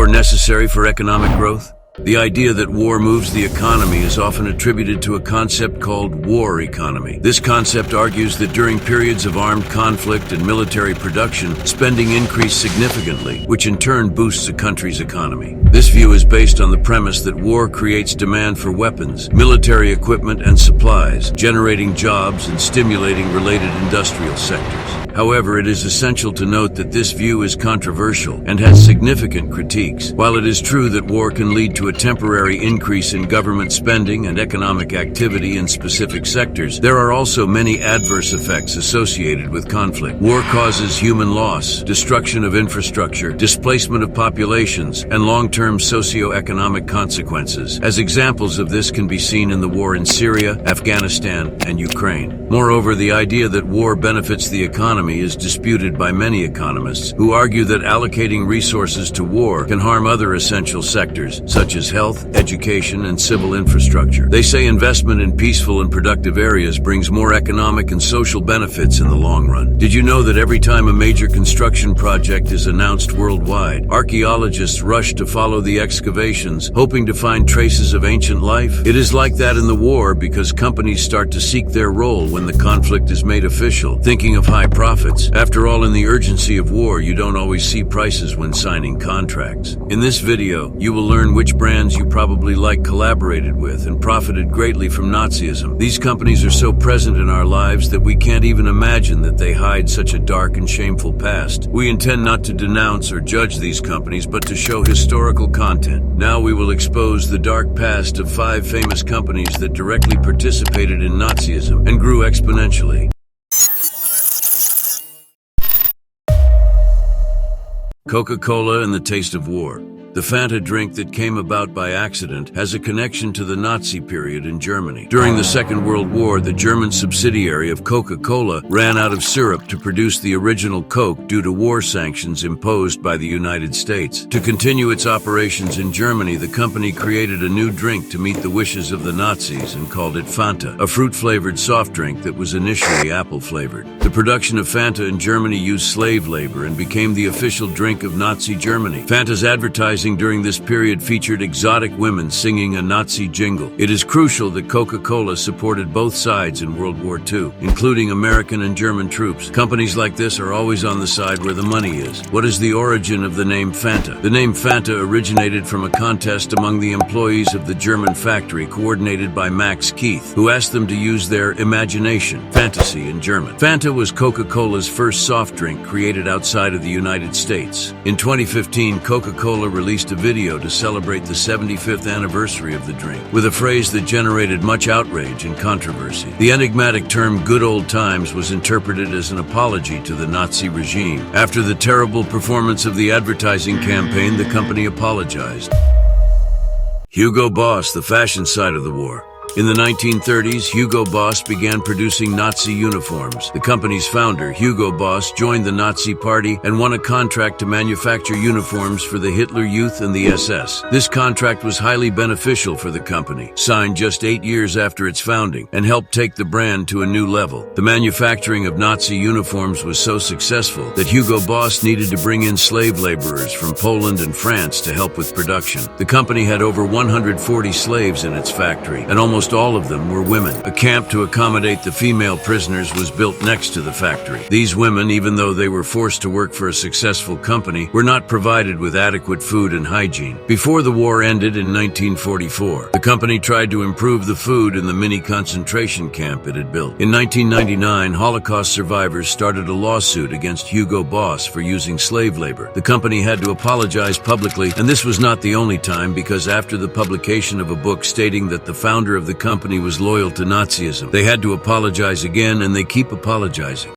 war necessary for economic growth? The idea that war moves the economy is often attributed to a concept called war economy. This concept argues that during periods of armed conflict and military production, spending increased significantly, which in turn boosts a country's economy. This view is based on the premise that war creates demand for weapons, military equipment, and supplies, generating jobs and stimulating related industrial sectors. However, it is essential to note that this view is controversial and has significant critiques. While it is true that war can lead to a temporary increase in government spending and economic activity in specific sectors, there are also many adverse effects associated with conflict. War causes human loss, destruction of infrastructure, displacement of populations, and long-term socio-economic consequences. As examples of this can be seen in the war in Syria, Afghanistan, and Ukraine. Moreover, the idea that war benefits the economy is disputed by many economists who argue that allocating resources to war can harm other essential sectors, such as health, education, and civil infrastructure. They say investment in peaceful and productive areas brings more economic and social benefits in the long run. Did you know that every time a major construction project is announced worldwide, archaeologists rush to follow the excavations, hoping to find traces of ancient life? It is like that in the war because companies start to seek their role when the conflict is made official, thinking of high profits. After all, in the urgency of war, you don't always see prices when signing contracts. In this video, you will learn which brands you probably collaborated with and profited greatly from Nazism. These companies are so present in our lives that we can't even imagine that they hide such a dark and shameful past. We intend not to denounce or judge these companies, but to show historical content. Now we will expose the dark past of 5 famous companies that directly participated in Nazism and grew exponentially. Coca-Cola and the taste of war. The Fanta drink that came about by accident has a connection to the Nazi period in Germany. During the Second World War, the German subsidiary of Coca-Cola ran out of syrup to produce the original Coke due to war sanctions imposed by the United States. To continue its operations in Germany, the company created a new drink to meet the wishes of the Nazis and called it Fanta, a fruit-flavored soft drink that was initially apple-flavored. The production of Fanta in Germany used slave labor and became the official drink of Nazi Germany. Fanta's advertising during this period featured exotic women singing a Nazi jingle. It is crucial that Coca-Cola supported both sides in World War II, including American and German troops. Companies like this are always on the side where the money is. What is the origin of the name Fanta? The name Fanta originated from a contest among the employees of the German factory coordinated by Max Keith, who asked them to use their imagination, fantasy in German. Fanta was Coca-Cola's first soft drink created outside of the United States. In 2015, Coca-Cola released a video to celebrate the 75th anniversary of the drink, with a phrase that generated much outrage and controversy. The enigmatic term "good old times" was interpreted as an apology to the Nazi regime. After the terrible performance of the advertising campaign, the company apologized. Hugo Boss, the fashion side of the war. In the 1930s, Hugo Boss began producing Nazi uniforms. The company's founder, Hugo Boss, joined the Nazi Party and won a contract to manufacture uniforms for the Hitler Youth and the SS. This contract was highly beneficial for the company, signed just 8 years after its founding, and helped take the brand to a new level. The manufacturing of Nazi uniforms was so successful that Hugo Boss needed to bring in slave laborers from Poland and France to help with production. The company had over 140 slaves in its factory, and almost all of them were women. A camp to accommodate the female prisoners was built next to the factory. These women, even though they were forced to work for a successful company, were not provided with adequate food and hygiene. Before the war ended in 1944, the company tried to improve the food in the mini concentration camp it had built. In 1999, Holocaust survivors started a lawsuit against Hugo Boss for using slave labor. The company had to apologize publicly, and this was not the only time, because after the publication of a book stating that the founder of the company was loyal to Nazism, they had to apologize again, and they keep apologizing.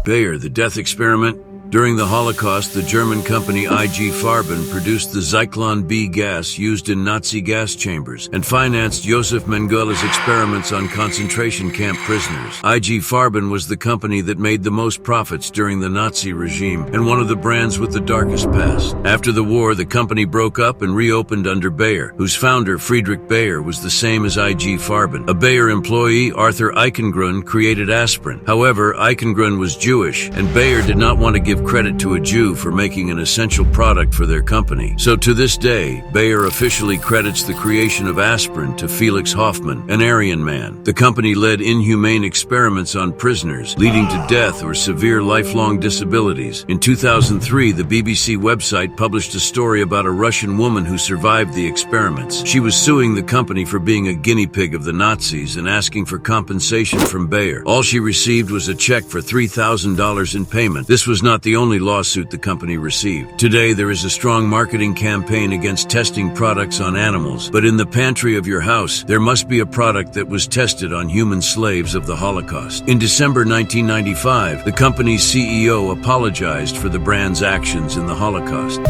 Bayer, the death experiment. During the Holocaust, the German company IG Farben produced the Zyklon B gas used in Nazi gas chambers and financed Josef Mengele's experiments on concentration camp prisoners. IG Farben was the company that made the most profits during the Nazi regime and one of the brands with the darkest past. After the war, the company broke up and reopened under Bayer, whose founder, Friedrich Bayer, was the same as IG Farben. A Bayer employee, Arthur Eichengrun, created aspirin. However, Eichengrun was Jewish, and Bayer did not want to give give credit to a Jew for making an essential product for their company. So to this day, Bayer officially credits the creation of aspirin to Felix Hoffmann, an Aryan man. The company led inhumane experiments on prisoners, leading to death or severe lifelong disabilities. In 2003, the BBC website published a story about a Russian woman who survived the experiments. She was suing the company for being a guinea pig of the Nazis and asking for compensation from Bayer. All she received was a check for $3,000 in payment. This was not the only lawsuit the company received. Today, there is a strong marketing campaign against testing products on animals, but in the pantry of your house, there must be a product that was tested on human slaves of the Holocaust. In December 1995, the company's CEO apologized for the brand's actions in the Holocaust.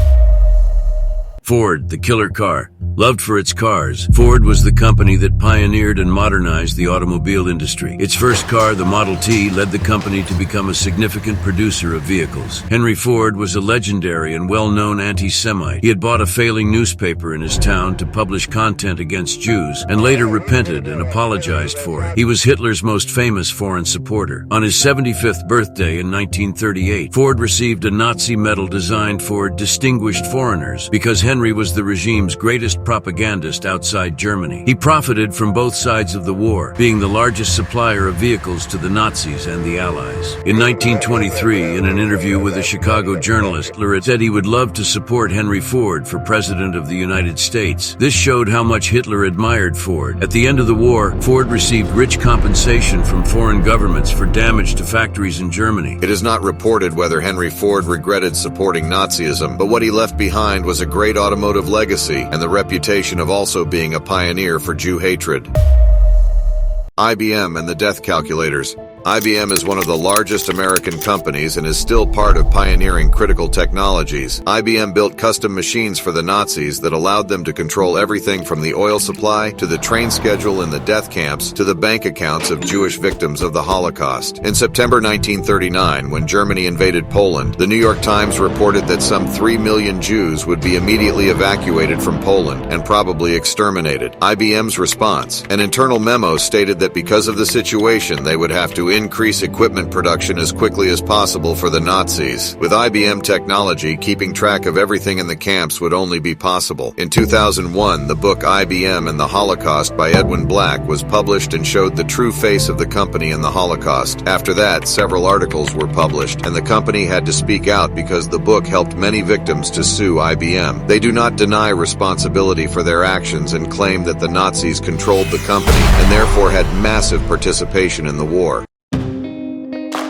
Ford, the killer car. Loved for its cars, Ford was the company that pioneered and modernized the automobile industry. Its first car, the Model T, led the company to become a significant producer of vehicles. Henry Ford was a legendary and well-known anti-Semite. He had bought a failing newspaper in his town to publish content against Jews, and later repented and apologized for it. He was Hitler's most famous foreign supporter. On his 75th birthday in 1938, Ford received a Nazi medal designed for distinguished foreigners because Henry was the regime's greatest propagandist outside Germany. He profited from both sides of the war, being the largest supplier of vehicles to the Nazis and the Allies. In 1923, in an interview with a Chicago journalist, Hitler said he would love to support Henry Ford for President of the United States. This showed how much Hitler admired Ford. At the end of the war, Ford received rich compensation from foreign governments for damage to factories in Germany. It is not reported whether Henry Ford regretted supporting Nazism, but what he left behind was a great automotive legacy and the reputation of also being a pioneer for Jew hatred. IBM and the death calculators. IBM is one of the largest American companies and is still part of pioneering critical technologies. IBM built custom machines for the Nazis that allowed them to control everything from the oil supply to the train schedule in the death camps to the bank accounts of Jewish victims of the Holocaust. In September 1939, when Germany invaded Poland, the New York Times reported that some 3 million Jews would be immediately evacuated from Poland and probably exterminated. IBM's response: an internal memo stated that because of the situation, they would have to increase equipment production as quickly as possible for the Nazis. With IBM technology, keeping track of everything in the camps would only be possible. In 2001, the book IBM and the Holocaust by Edwin Black was published and showed the true face of the company in the Holocaust. After that, several articles were published, and the company had to speak out because the book helped many victims to sue IBM. They do not deny responsibility for their actions and claim that the Nazis controlled the company and therefore had massive participation in the war.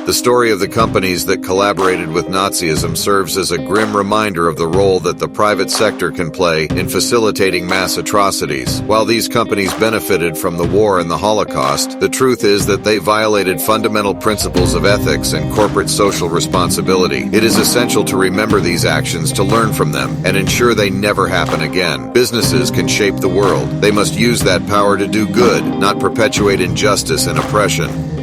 The story of the companies that collaborated with Nazism serves as a grim reminder of the role that the private sector can play in facilitating mass atrocities. While these companies benefited from the war and the Holocaust, the truth is that they violated fundamental principles of ethics and corporate social responsibility. It is essential to remember these actions, to learn from them, and ensure they never happen again. Businesses can shape the world. They must use that power to do good, not perpetuate injustice and oppression.